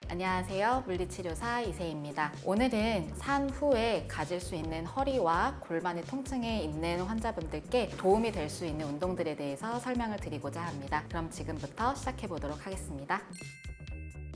안녕하세요. 물리치료사 이세희입니다. 오늘은 산 후에 가질 수 있는 허리와 골반의 통증에 있는 환자분들께 도움이 될 수 있는 운동들에 대해서 설명을 드리고자 합니다. 그럼 지금부터 시작해 보도록 하겠습니다.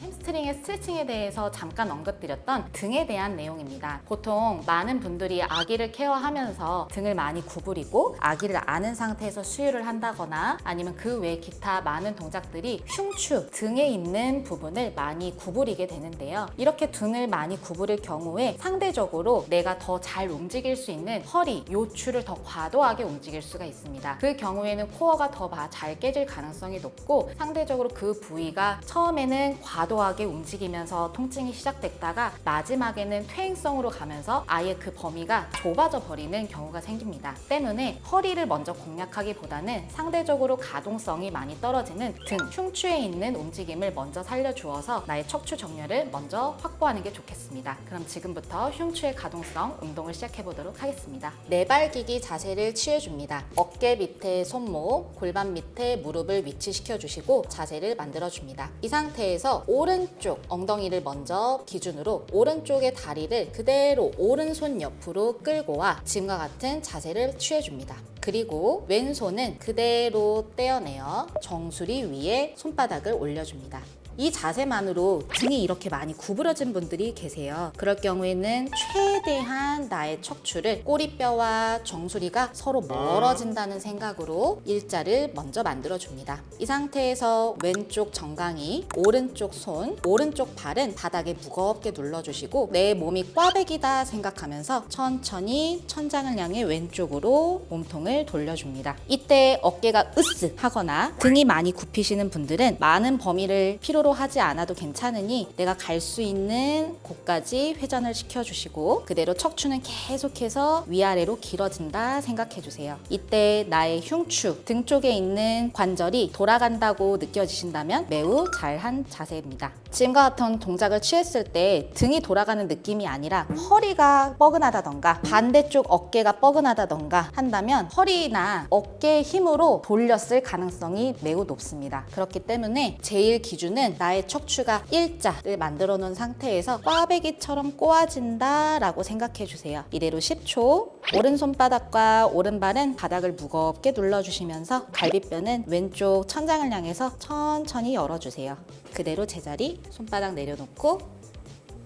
햄스트링의 스트레칭에 대해서 잠깐 언급드렸던 등에 대한 내용입니다. 보통 많은 분들이 아기를 케어하면서 등을 많이 구부리고 아기를 안은 상태에서 수유를 한다거나 아니면 그 외 기타 많은 동작들이 흉추, 등에 있는 부분을 많이 구부리게 되는데요. 이렇게 등을 많이 구부릴 경우에 상대적으로 내가 더 잘 움직일 수 있는 허리, 요추를 더 과도하게 움직일 수가 있습니다. 그 경우에는 코어가 더 잘 깨질 가능성이 높고 상대적으로 그 부위가 처음에는 과도하게 움직이면서 통증이 시작됐다가 마지막에는 퇴행성으로 가면서 아예 그 범위가 좁아져 버리는 경우가 생깁니다. 때문에 허리를 먼저 공략하기보다는 상대적으로 가동성이 많이 떨어지는 등, 흉추에 있는 움직임을 먼저 살려주어서 나의 척추 정렬을 먼저 확보하는 게 좋겠습니다. 그럼 지금부터 흉추의 가동성 운동을 시작해 보도록 하겠습니다. 내발기기 자세를 취해줍니다. 어깨 밑에 손목, 골반 밑에 무릎을 위치시켜 주시고 자세를 만들어 줍니다. 이 상태에서 오른쪽 엉덩이를 먼저 기준으로 오른쪽의 다리를 그대로 오른손 옆으로 끌고 와 지금과 같은 자세를 취해줍니다. 그리고 왼손은 그대로 떼어내어 정수리 위에 손바닥을 올려줍니다. 이 자세만으로 등이 이렇게 많이 구부러진 분들이 계세요. 그럴 경우에는 최대한 나의 척추를 꼬리뼈와 정수리가 서로 멀어진다는 생각으로 일자를 먼저 만들어줍니다. 이 상태에서 왼쪽 정강이, 오른쪽 손, 오른쪽 발은 바닥에 무겁게 눌러주시고 내 몸이 꽈배기다 생각하면서 천천히 천장을 향해 왼쪽으로 몸통을 돌려줍니다. 이때 어깨가 으쓱 하거나 등이 많이 굽히시는 분들은 많은 범위를 필요로 하지 않아도 괜찮으니 내가 갈 수 있는 곳까지 회전을 시켜주시고 그대로 척추는 계속해서 위아래로 길어진다 생각해주세요. 이때 나의 흉추, 등 쪽에 있는 관절이 돌아간다고 느껴지신다면 매우 잘한 자세입니다. 지금과 같은 동작을 취했을 때 등이 돌아가는 느낌이 아니라 허리가 뻐근하다던가 반대쪽 어깨가 뻐근하다던가 한다면 허리나 어깨의 힘으로 돌렸을 가능성이 매우 높습니다. 그렇기 때문에 제일 기준은 나의 척추가 일자를 만들어 놓은 상태에서 꽈배기처럼 꼬아진다 라고 생각해 주세요. 이대로 10초. 오른손바닥과 오른발은 바닥을 무겁게 눌러주시면서 갈비뼈는 왼쪽 천장을 향해서 천천히 열어주세요. 그대로 제자리 손바닥 내려놓고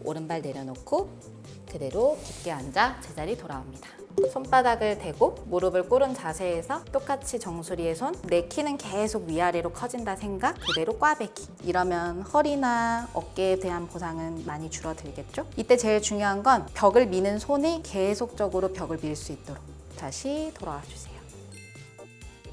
오른발 내려놓고 그대로 깊게 앉아 제자리 돌아옵니다. 손바닥을 대고 무릎을 꿇은 자세에서 똑같이 정수리의 손, 내 키는 계속 위아래로 커진다 생각, 그대로 꽈배기. 이러면 허리나 어깨에 대한 보상은 많이 줄어들겠죠? 이때 제일 중요한 건 벽을 미는 손이 계속적으로 벽을 밀 수 있도록 다시 돌아와 주세요.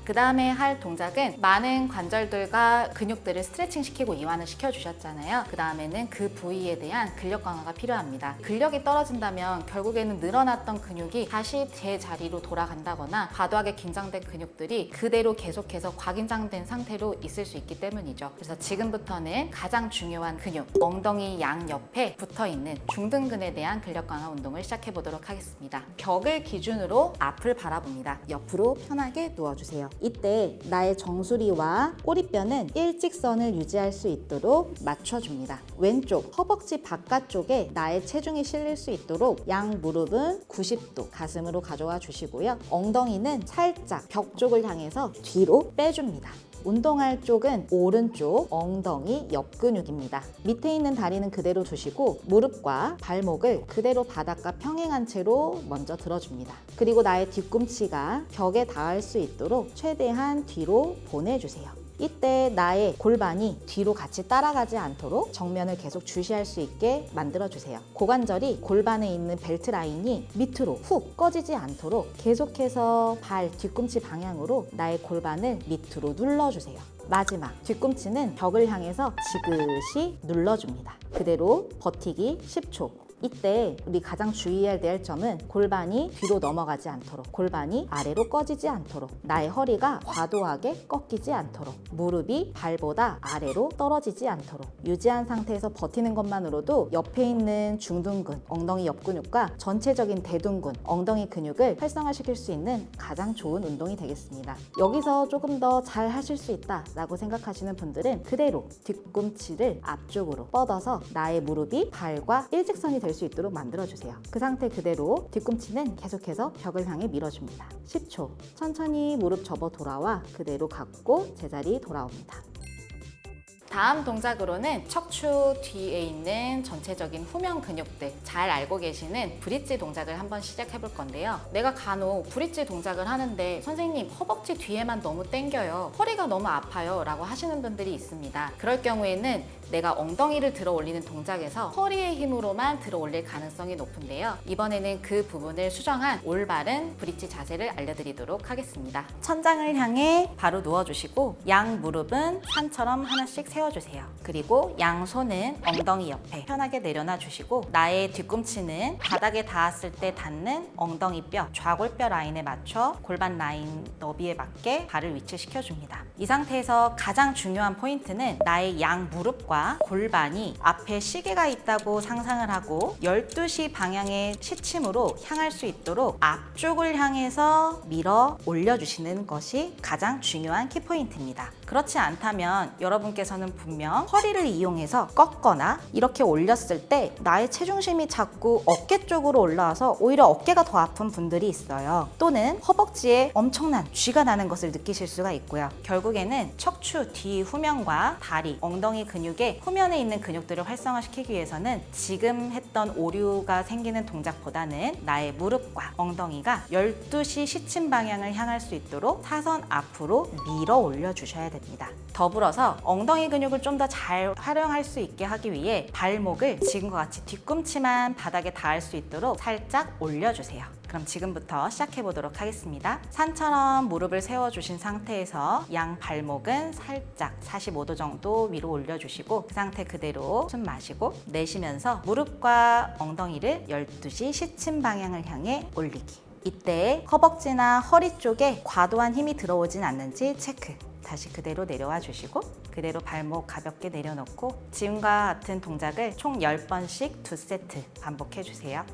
그 다음에 할 동작은 많은 관절들과 근육들을 스트레칭 시키고 이완을 시켜주셨잖아요. 그 다음에는 그 부위에 대한 근력 강화가 필요합니다. 근력이 떨어진다면 결국에는 늘어났던 근육이 다시 제자리로 돌아간다거나 과도하게 긴장된 근육들이 그대로 계속해서 과긴장된 상태로 있을 수 있기 때문이죠. 그래서 지금부터는 가장 중요한 근육, 엉덩이 양옆에 붙어있는 중등근에 대한 근력 강화 운동을 시작해 보도록 하겠습니다. 벽을 기준으로 앞을 바라봅니다. 옆으로 편하게 누워주세요. 이때 나의 정수리와 꼬리뼈는 일직선을 유지할 수 있도록 맞춰줍니다. 왼쪽 허벅지 바깥쪽에 나의 체중이 실릴 수 있도록 양 무릎은 90도 가슴으로 가져와 주시고요. 엉덩이는 살짝 벽 쪽을 향해서 뒤로 빼줍니다. 운동할 쪽은 오른쪽 엉덩이 옆 근육입니다. 밑에 있는 다리는 그대로 두시고 무릎과 발목을 그대로 바닥과 평행한 채로 먼저 들어줍니다. 그리고 나의 뒤꿈치가 벽에 닿을 수 있도록 최대한 뒤로 보내주세요. 이때 나의 골반이 뒤로 같이 따라가지 않도록 정면을 계속 주시할 수 있게 만들어주세요. 고관절이 골반에 있는 벨트 라인이 밑으로 훅 꺼지지 않도록 계속해서 발 뒤꿈치 방향으로 나의 골반을 밑으로 눌러주세요. 마지막 뒤꿈치는 벽을 향해서 지그시 눌러줍니다. 그대로 버티기 10초. 이때 우리 가장 주의해야 될 점은 골반이 뒤로 넘어가지 않도록, 골반이 아래로 꺼지지 않도록, 나의 허리가 과도하게 꺾이지 않도록, 무릎이 발보다 아래로 떨어지지 않도록 유지한 상태에서 버티는 것만으로도 옆에 있는 중둔근, 엉덩이 옆 근육과 전체적인 대둔근, 엉덩이 근육을 활성화시킬 수 있는 가장 좋은 운동이 되겠습니다. 여기서 조금 더 잘 하실 수 있다라고 생각하시는 분들은 그대로 뒤꿈치를 앞쪽으로 뻗어서 나의 무릎이 발과 일직선이 될 수 있도록 만들어주세요. 그 상태 그대로 뒤꿈치는 계속해서 벽을 향해 밀어줍니다. 10초. 천천히 무릎 접어 돌아와 그대로 갖고 제자리 돌아옵니다. 다음 동작으로는 척추 뒤에 있는 전체적인 후면 근육들 잘 알고 계시는 브릿지 동작을 한번 시작해 볼 건데요. 내가 간혹 브릿지 동작을 하는데 선생님 허벅지 뒤에만 너무 당겨요. 허리가 너무 아파요 라고 하시는 분들이 있습니다. 그럴 경우에는 내가 엉덩이를 들어 올리는 동작에서 허리의 힘으로만 들어 올릴 가능성이 높은데요. 이번에는 그 부분을 수정한 올바른 브릿지 자세를 알려드리도록 하겠습니다. 천장을 향해 바로 누워주시고 양 무릎은 산처럼 하나씩 세워주세요. 그리고 양손은 엉덩이 옆에 편하게 내려놔 주시고 나의 뒤꿈치는 바닥에 닿았을 때 닿는 엉덩이뼈, 좌골뼈 라인에 맞춰 골반 라인 너비에 맞게 발을 위치시켜줍니다. 이 상태에서 가장 중요한 포인트는 나의 양 무릎과 골반이 앞에 시계가 있다고 상상을 하고 12시 방향의 시침으로 향할 수 있도록 앞쪽을 향해서 밀어 올려주시는 것이 가장 중요한 키포인트입니다. 그렇지 않다면 여러분께서는 분명 허리를 이용해서 꺾거나 이렇게 올렸을 때 나의 체중심이 자꾸 어깨 쪽으로 올라와서 오히려 어깨가 더 아픈 분들이 있어요. 또는 허벅지에 엄청난 쥐가 나는 것을 느끼실 수가 있고요. 결국에는 척추 뒤 후면과 다리, 엉덩이 근육의 후면에 있는 근육들을 활성화시키기 위해서는 지금 했던 오류가 생기는 동작보다는 나의 무릎과 엉덩이가 12시 시침 방향을 향할 수 있도록 사선 앞으로 밀어 올려 주셔야 됩니다. 더불어서 엉덩이 근육을 좀 더 잘 활용할 수 있게 하기 위해 발목을 지금과 같이 뒤꿈치만 바닥에 닿을 수 있도록 살짝 올려주세요. 그럼 지금부터 시작해 보도록 하겠습니다. 산처럼 무릎을 세워주신 상태에서 양 발목은 살짝 45도 정도 위로 올려주시고 그 상태 그대로 숨 마시고 내쉬면서 무릎과 엉덩이를 12시 시침 방향을 향해 올리기. 이때 허벅지나 허리 쪽에 과도한 힘이 들어오진 않는지 체크. 다시 그대로 내려와 주시고 그대로 발목 가볍게 내려놓고 지금과 같은 동작을 총 10번씩 2세트 반복해 주세요.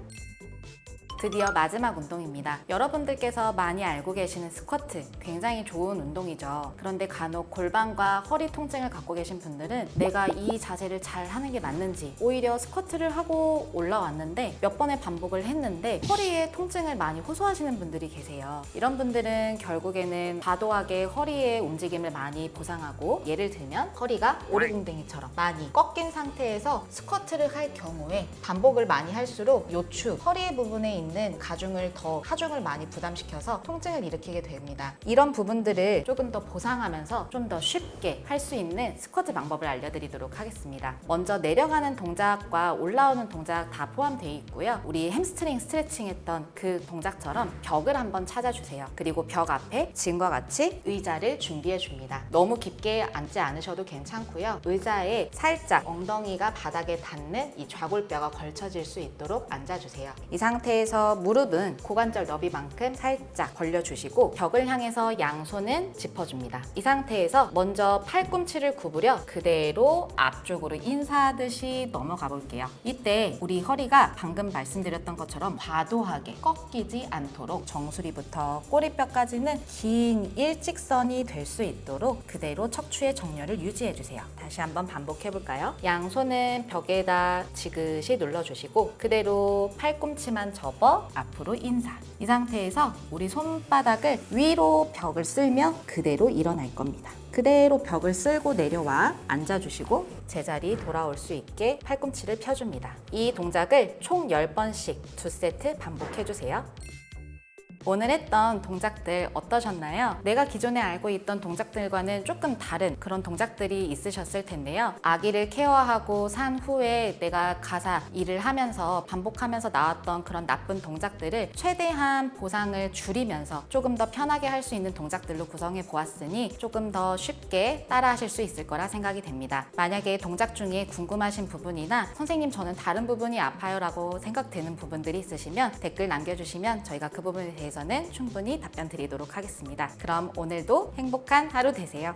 드디어 마지막 운동입니다. 여러분들께서 많이 알고 계시는 스쿼트, 굉장히 좋은 운동이죠. 그런데 간혹 골반과 허리 통증을 갖고 계신 분들은 내가 이 자세를 잘 하는 게 맞는지 오히려 스쿼트를 하고 올라왔는데 몇 번의 반복을 했는데 허리에 통증을 많이 호소하시는 분들이 계세요. 이런 분들은 결국에는 과도하게 허리의 움직임을 많이 보상하고 예를 들면 허리가 오리궁뎅이처럼 많이 꺾인 상태에서 스쿼트를 할 경우에 반복을 많이 할수록 요추, 허리 부분에 있는 가중을 더 하중을 많이 부담시켜서 통증을 일으키게 됩니다. 이런 부분들을 조금 더 보상하면서 좀 더 쉽게 할 수 있는 스쿼트 방법을 알려드리도록 하겠습니다. 먼저 내려가는 동작과 올라오는 동작 다 포함되어 있고요. 우리 햄스트링 스트레칭 했던 그 동작처럼 벽을 한번 찾아주세요. 그리고 벽 앞에 지금과 같이 의자를 준비해 줍니다. 너무 깊게 앉지 않으셔도 괜찮고요. 의자에 살짝 엉덩이가 바닥에 닿는 이 좌골뼈가 걸쳐질 수 있도록 앉아주세요. 이 상태에서 무릎은 고관절 너비만큼 살짝 벌려주시고 벽을 향해서 양손은 짚어줍니다. 이 상태에서 먼저 팔꿈치를 구부려 그대로 앞쪽으로 인사하듯이 넘어가 볼게요. 이때 우리 허리가 방금 말씀드렸던 것처럼 과도하게 꺾이지 않도록 정수리부터 꼬리뼈까지는 긴 일직선이 될 수 있도록 그대로 척추의 정렬을 유지해주세요. 다시 한번 반복해볼까요? 양손은 벽에다 지그시 눌러주시고 그대로 팔꿈치만 접어 앞으로 인사. 이 상태에서 우리 손바닥을 위로 벽을 쓸며 그대로 일어날 겁니다. 그대로 벽을 쓸고 내려와 앉아주시고 제자리 돌아올 수 있게 팔꿈치를 펴줍니다. 이 동작을 총 10번씩 2세트 반복해주세요. 오늘 했던 동작들 어떠셨나요? 내가 기존에 알고 있던 동작들과는 조금 다른 그런 동작들이 있으셨을 텐데요. 아기를 케어하고 산 후에 내가 가사 일을 하면서 반복하면서 나왔던 그런 나쁜 동작들을 최대한 보상을 줄이면서 조금 더 편하게 할 수 있는 동작들로 구성해 보았으니 조금 더 쉽게 따라 하실 수 있을 거라 생각이 됩니다. 만약에 동작 중에 궁금하신 부분이나 선생님 저는 다른 부분이 아파요 라고 생각되는 부분들이 있으시면 댓글 남겨주시면 저희가 그 부분에 대해서는 충분히 답변 드리도록 하겠습니다. 그럼 오늘도 행복한 하루 되세요.